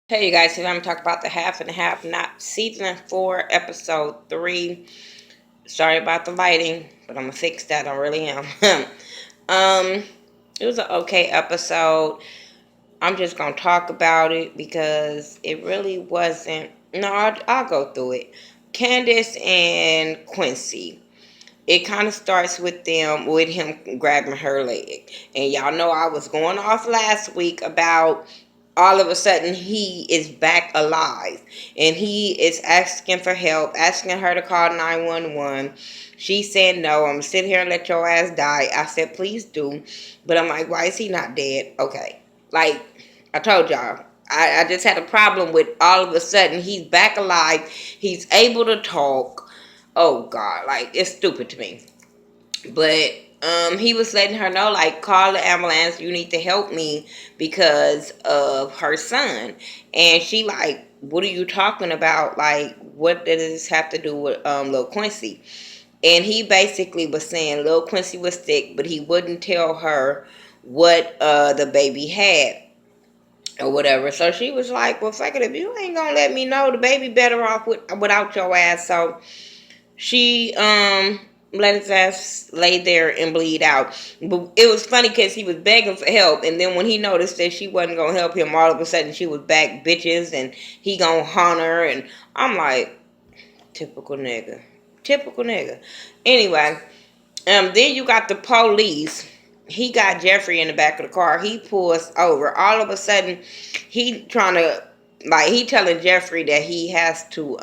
Hey you guys, today I'm going to talk about the half and a half, not season 4, episode 3. Sorry about the lighting, but I'm going to fix that. I really am. um, it was an okay episode. I'm just going to talk about it because it really wasn't. No, I'll go through it. Candace and Quincy. It kind of starts with him grabbing her leg. And y'all know I was going off last week about all of a sudden he is back alive and he is asking for help, asking her to call 911. She said no, I'm sitting here and let your ass die. I said please do, but I'm like, why is he not dead? Okay, like I told y'all, I just had a problem with all of a sudden he's back alive, he's able to talk. Oh god, like it's stupid to me. But he was letting her know, like, call the ambulance, you need to help me because of her son. And she like, what are you talking about? Like, what does this have to do with Lil Quincy? And he basically was saying Lil Quincy was sick, but he wouldn't tell her what the baby had or whatever. So she was like, well, fuck it, if you ain't gonna let me know, the baby better off without your ass. So she let his ass lay there and bleed out. But it was funny because he was begging for help, and then when he noticed that she wasn't gonna help him, all of a sudden she was back bitches and he gonna haunt her. And I'm like, typical nigga. Typical nigga. Anyway, then you got the police. He got Jeffrey in the back of the car. He pulls over. All of a sudden, he trying to, like, he telling Jeffrey that he has to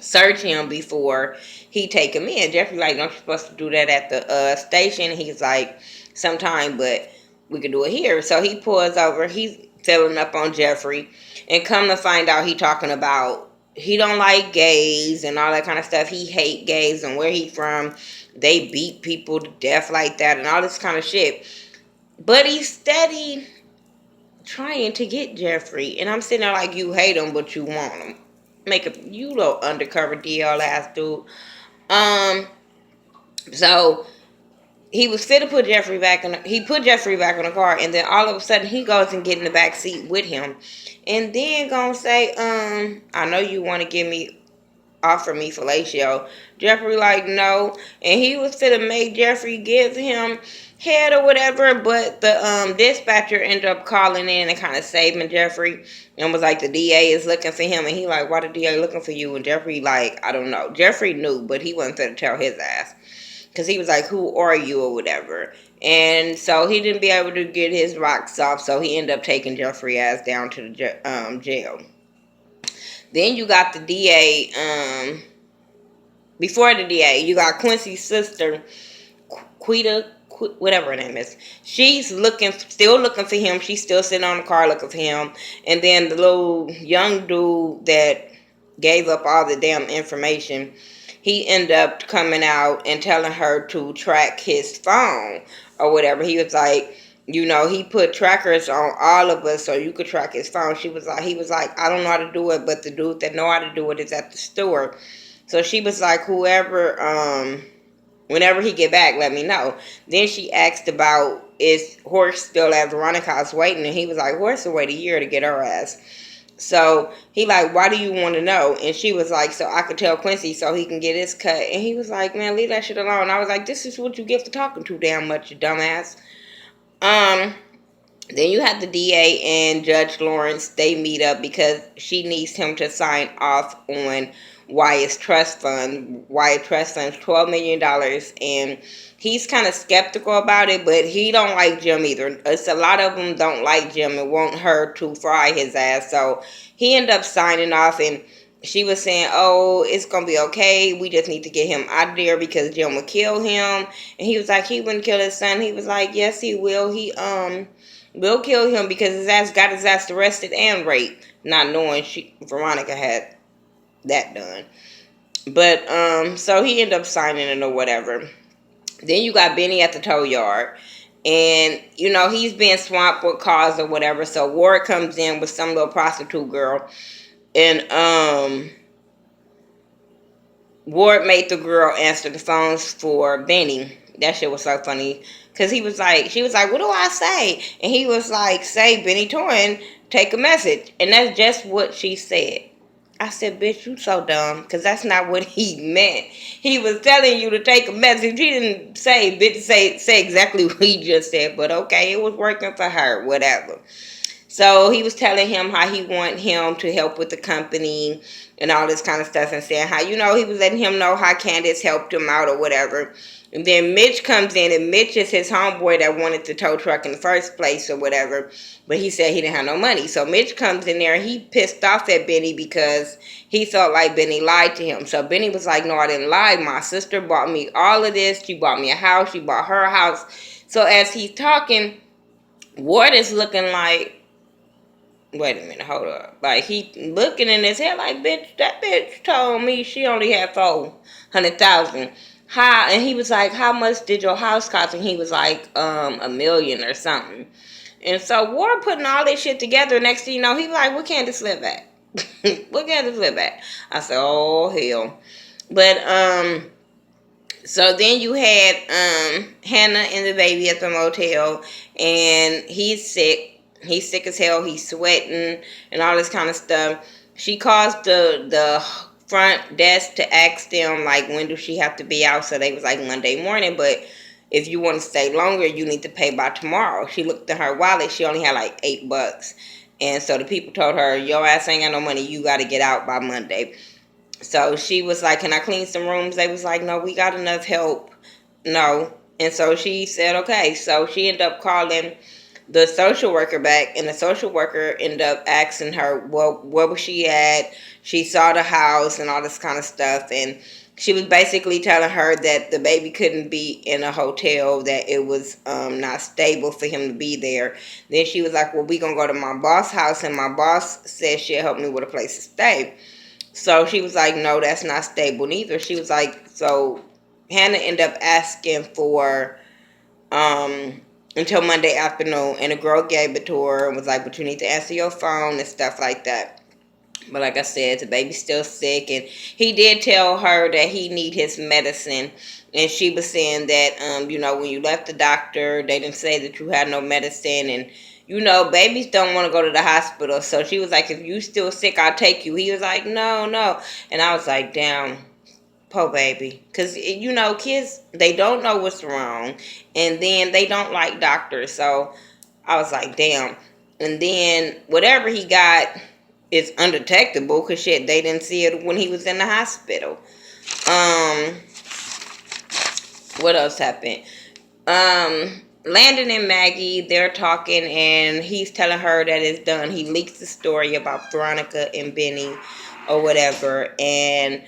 search him before he take him in. Jeffrey like, don't you supposed to do that at the station? He's like, sometime, but we could do it here. So he pulls over. He's filling up on Jeffrey, and come to find out, he talking about he don't like gays and all that kind of stuff. He hate gays, and where he from, they beat people to death like that and all this kind of shit. But he's steady trying to get Jeffrey, and I'm sitting there like, you hate him, but you want him. Make a you little undercover DL ass dude. Um, so he was fit to put Jeffrey back in. He put Jeffrey back in the car, and then all of a sudden he goes and get in the back seat with him, and then gonna say, I know you want to offer me fellatio. Jeffrey like no, and he was fit to make Jeffrey give him head or whatever, but the dispatcher ended up calling in and kind of saving Jeffrey and was like, the DA is looking for him. And he like, why the DA looking for you? And Jeffrey like, I don't know. Jeffrey knew, but he wasn't fit to tell his ass because he was like, who are you or whatever. And so he didn't be able to get his rocks off, so he ended up taking Jeffrey ass down to the jail. Then you got the DA. Before the DA, you got Quincy's sister, Quita, whatever her name is. She's still looking for him. She's still sitting on the car looking for him. And then the little young dude that gave up all the damn information, he ended up coming out and telling her to track his phone or whatever. He was like, he put trackers on all of us so you could track his phone. He was like, I don't know how to do it, but the dude that know how to do it is at the store. So she was like, whenever he get back, let me know. Then she asked about, is Horse still at Veronica's waiting? And he was like, Horse will wait a year to get her ass. So he like, why do you want to know? And she was like, so I could tell Quincy so he can get his cut. And he was like, man, leave that shit alone. I was like, this is what you get for talking too damn much, you dumbass. Um, then you have the DA and Judge Lawrence. They meet up because she needs him to sign off on Wyatt's trust fund. Wyatt Trust Fund's $12 million. And he's kind of skeptical about it, but he don't like Jim either. It's a lot of them don't like Jim and want her to fry his ass. So he ended up signing off, and she was saying, oh, it's going to be okay. We just need to get him out of there because Jim will kill him. And he was like, he wouldn't kill his son. He was like, yes, he will. Will kill him because his ass got his ass arrested and raped, not knowing Veronica had that done. But so he ended up signing it or whatever. Then you got Benny at the tow yard, and he's being swamped with cars or whatever. So Ward comes in with some little prostitute girl, and Ward made the girl answer the phones for Benny. That shit was so funny. Cause he was like, she was like, what do I say? And he was like, say Benny Torrin, take a message. And that's just what she said. I said, bitch, you so dumb. Cause that's not what he meant. He was telling you to take a message. He didn't say, bitch, say exactly what he just said. But okay, it was working for her, whatever. So he was telling him how he wanted him to help with the company and all this kind of stuff, and saying how, he was letting him know how Candace helped him out or whatever. And then Mitch comes in, and Mitch is his homeboy that wanted the tow truck in the first place or whatever, but he said he didn't have no money. So Mitch comes in there, and he pissed off at Benny because he felt like Benny lied to him. So Benny was like, no, I didn't lie. My sister bought me all of this. She bought me a house. She bought her a house. So as he's talking, Ward is looking like, wait a minute, hold up. Like, he looking in his head like, bitch, that bitch told me she only had 400,000. How? And he was like, how much did your house cost? And he was like, $1 million or something. And so Ward putting all this shit together. Next thing you know, he was like, where Candace live at? Where Candace live at? I said, oh hell. But so then you had Hannah and the baby at the motel, and he's sick. He's sick as hell. He's sweating and all this kind of stuff. She calls the front desk to ask them, like, when do she have to be out? So they was like, Monday morning, but if you want to stay longer, you need to pay by tomorrow. She looked at her wallet. She only had like $8. And so the people told her, your ass ain't got no money. You got to get out by Monday. So she was like, can I clean some rooms? They was like, no, we got enough help. No. And so she said, okay. So she ended up calling the social worker back, and the social worker ended up asking her, well, where was she at? She saw the house and all this kind of stuff. And she was basically telling her that the baby couldn't be in a hotel, that it was not stable for him to be there. Then she was like, well, we going to go to my boss' house, and my boss said she'll help me with a place to stay. So she was like, no, that's not stable neither. She was like, so Hannah ended up asking for until Monday afternoon, and the girl gave it to her and was like, but you need to answer your phone and stuff like that. But like I said, the baby's still sick, and he did tell her that he need his medicine. And she was saying that, when you left the doctor, they didn't say that you had no medicine, and babies don't want to go to the hospital. So she was like, if you still sick, I'll take you. He was like, no, no. And I was like, damn, poor baby. Because, kids, they don't know what's wrong. And then they don't like doctors. So I was like, damn. And then whatever he got is undetectable. Because, shit, they didn't see it when he was in the hospital. What else happened? Landon and Maggie, they're talking, and he's telling her that it's done. He leaks the story about Veronica and Benny or whatever, and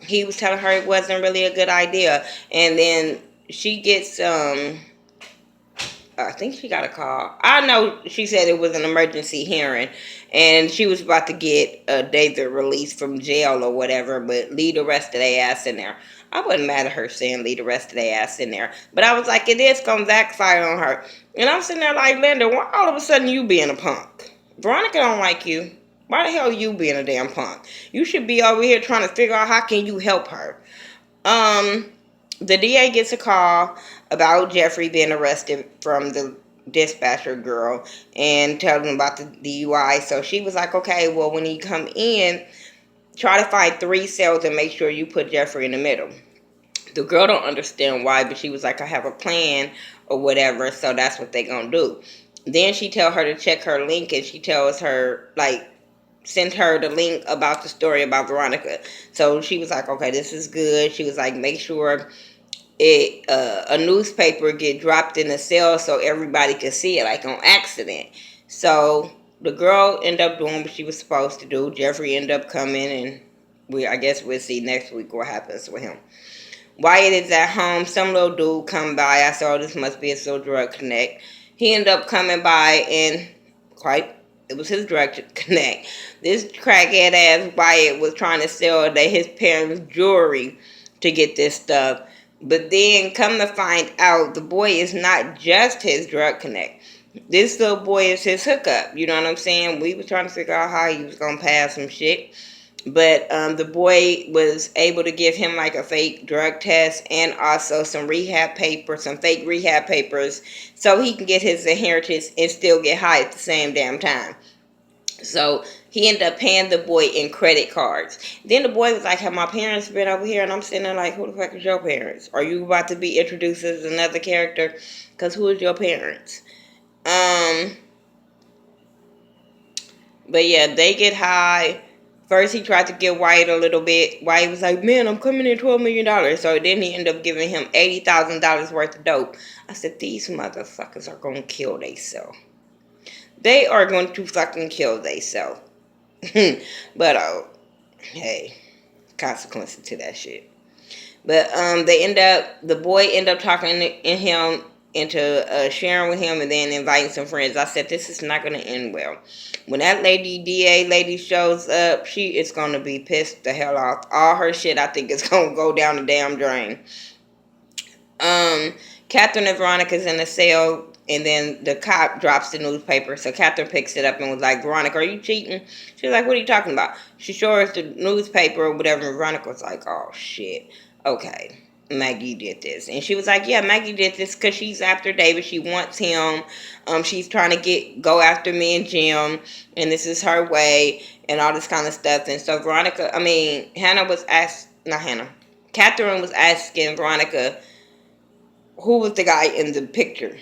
he was telling her it wasn't really a good idea. And then she gets I think she got a call. I know she said it was an emergency hearing, and she was about to get David released from jail or whatever, but leave the rest of their ass in there. I wouldn't mad at her saying leave the rest of their ass in there, but I was like, it is gonna backfire on her. And I'm sitting there like, Linda, why all of a sudden you being a punk? Veronica don't like you. Why the hell are you being a damn punk? You should be over here trying to figure out how can you help her. The DA gets a call about Jeffrey being arrested from the dispatcher girl and tells him about the DUI. So she was like, okay, well, when you come in, try to find 3 cells and make sure you put Jeffrey in the middle. The girl don't understand why, but she was like, I have a plan or whatever, so that's what they gonna do. Then she tell her to check her link, and she tells her, like, sent her the link about the story about Veronica. So she was like, okay, this is good. She was like, make sure a newspaper get dropped in the cell so everybody could see it, like on accident. So the girl ended up doing what she was supposed to do. Jeffrey ended up coming, and I guess we'll see next week what happens with him. Wyatt is at home. Some little dude come by. I said, oh, this must be a still drug connect. He ended up coming by, and it was his drug connect. This crackhead ass Wyatt was trying to sell his parents' jewelry to get this stuff. But then come to find out, the boy is not just his drug connect. This little boy is his hookup. You know what I'm saying? We were trying to figure out how he was going to pass some shit. But the boy was able to give him like a fake drug test and also some rehab papers, some fake rehab papers, so he can get his inheritance and still get high at the same damn time. So he ended up paying the boy in credit cards. Then the boy was like, "Have my parents been over here?" And I'm sitting there like, "Who the fuck is your parents? Are you about to be introduced as another character? Because who is your parents?" Um, but yeah, they get high. First, he tried to get White a little bit. White was like, "Man, I'm coming in $12 million." So then he ended up giving him $80,000 worth of dope. I said, "These motherfuckers are gonna kill theyself. They are going to fucking kill theyself." But hey, consequences to that shit. But the boy ended up talking in him into sharing with him and then inviting some friends. I said, this is not going to end well. When that DA lady shows up, she is going to be pissed the hell off. All her shit, I think, is going to go down the damn drain. Catherine and Veronica's in the cell, and then the cop drops the newspaper. So Catherine picks it up and was like, "Veronica, are you cheating?" She's like, "What are you talking about?" She shows us the newspaper or whatever, and Veronica was like, "Oh shit, okay, Maggie did this." And she was like, "Yeah, Maggie did this because she's after David. She wants him. She's trying to go after me and Jim, and this is her way, and all this kind of stuff." And so Hannah was asked, not Hannah, Catherine was asking Veronica who was the guy in the picture.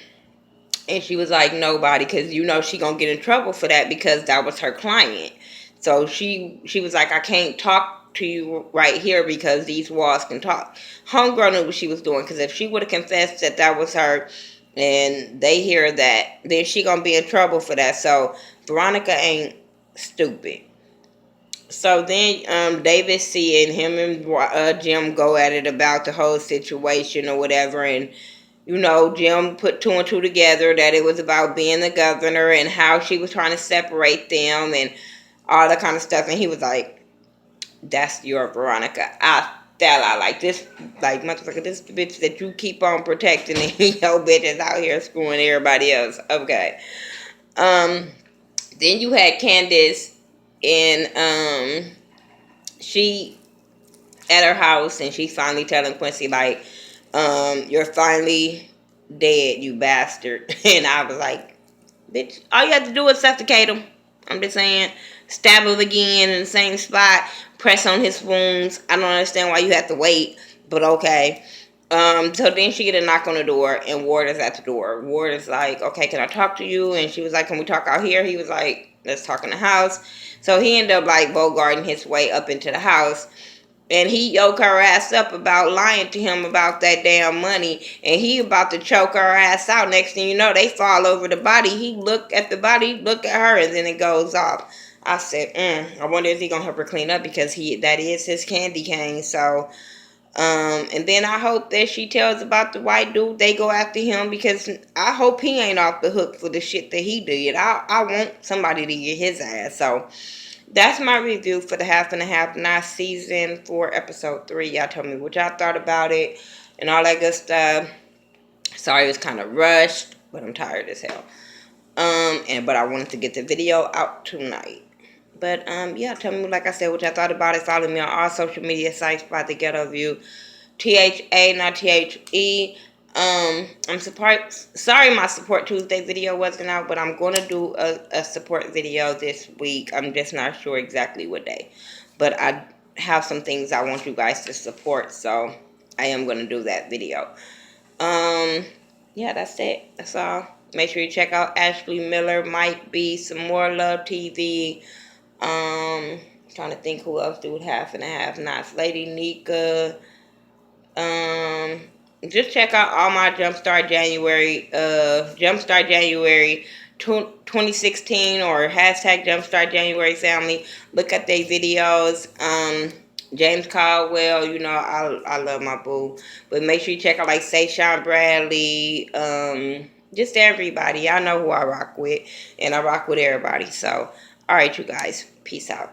And she was like, nobody, because she gonna get in trouble for that because that was her client. So she was like, I can't talk to you right here because these walls can talk. Homegirl knew what she was doing, because if she would have confessed that that was her and they hear that, then she gonna be in trouble for that. So Veronica ain't stupid. So then David seeing him and Jim go at it about the whole situation or whatever, and Jim put two and two together that it was about being the governor and how she was trying to separate them and all that kind of stuff. And he was like, "That's your Veronica. I fell out like this, like motherfucker, this bitch that you keep on protecting, and your bitch is out here screwing everybody else." Okay. Then you had Candace, and she at her house, and she's finally telling Quincy like, "You're finally dead, you bastard." And I was like, bitch, all you have to do is suffocate him. I'm just saying, stab him again in the same spot, press on his wounds. I don't understand why you have to wait, but okay. So then she get a knock on the door, and Ward is at the door. Ward is like, "Okay, can I talk to you?" And she was like, "Can we talk out here?" He was like, "Let's talk in the house." So he ended up like bogarting his way up into the house. And he yoke her ass up about lying to him about that damn money. And he about to choke her ass out. Next thing you know, they fall over the body. He look at the body, look at her, and then it goes off. I said, I wonder if he gonna help her clean up, because that is his candy cane. So, and then I hope that she tells about the white dude. They go after him, because I hope he ain't off the hook for the shit that he did. I want somebody to get his ass. So that's my review for the Half and a Half, not season 4, episode 3. Y'all tell me what y'all thought about it and all that good stuff. Sorry, it was kind of rushed, but I'm tired as hell. But I wanted to get the video out tonight. But yeah, tell me, like I said, what y'all thought about it. Follow me on all social media sites by The Ghetto View. THA, not THE. I'm sorry my Support Tuesday video wasn't out, but I'm going to do a support video this week. I'm just not sure exactly what day. But I have some things I want you guys to support, so I am going to do that video. Yeah, that's it. That's all. Make sure you check out Ashley Miller. Might be some more Love TV. Trying to think who else do Half and a Half Nots. Lady Nika. Just check out all my Jumpstart January 2016 or hashtag Jumpstart January family. Look at their videos. James Caldwell, I love my boo. But make sure you check out like Sean Bradley, just everybody. Y'all know who I rock with, and I rock with everybody. So, all right, you guys, peace out.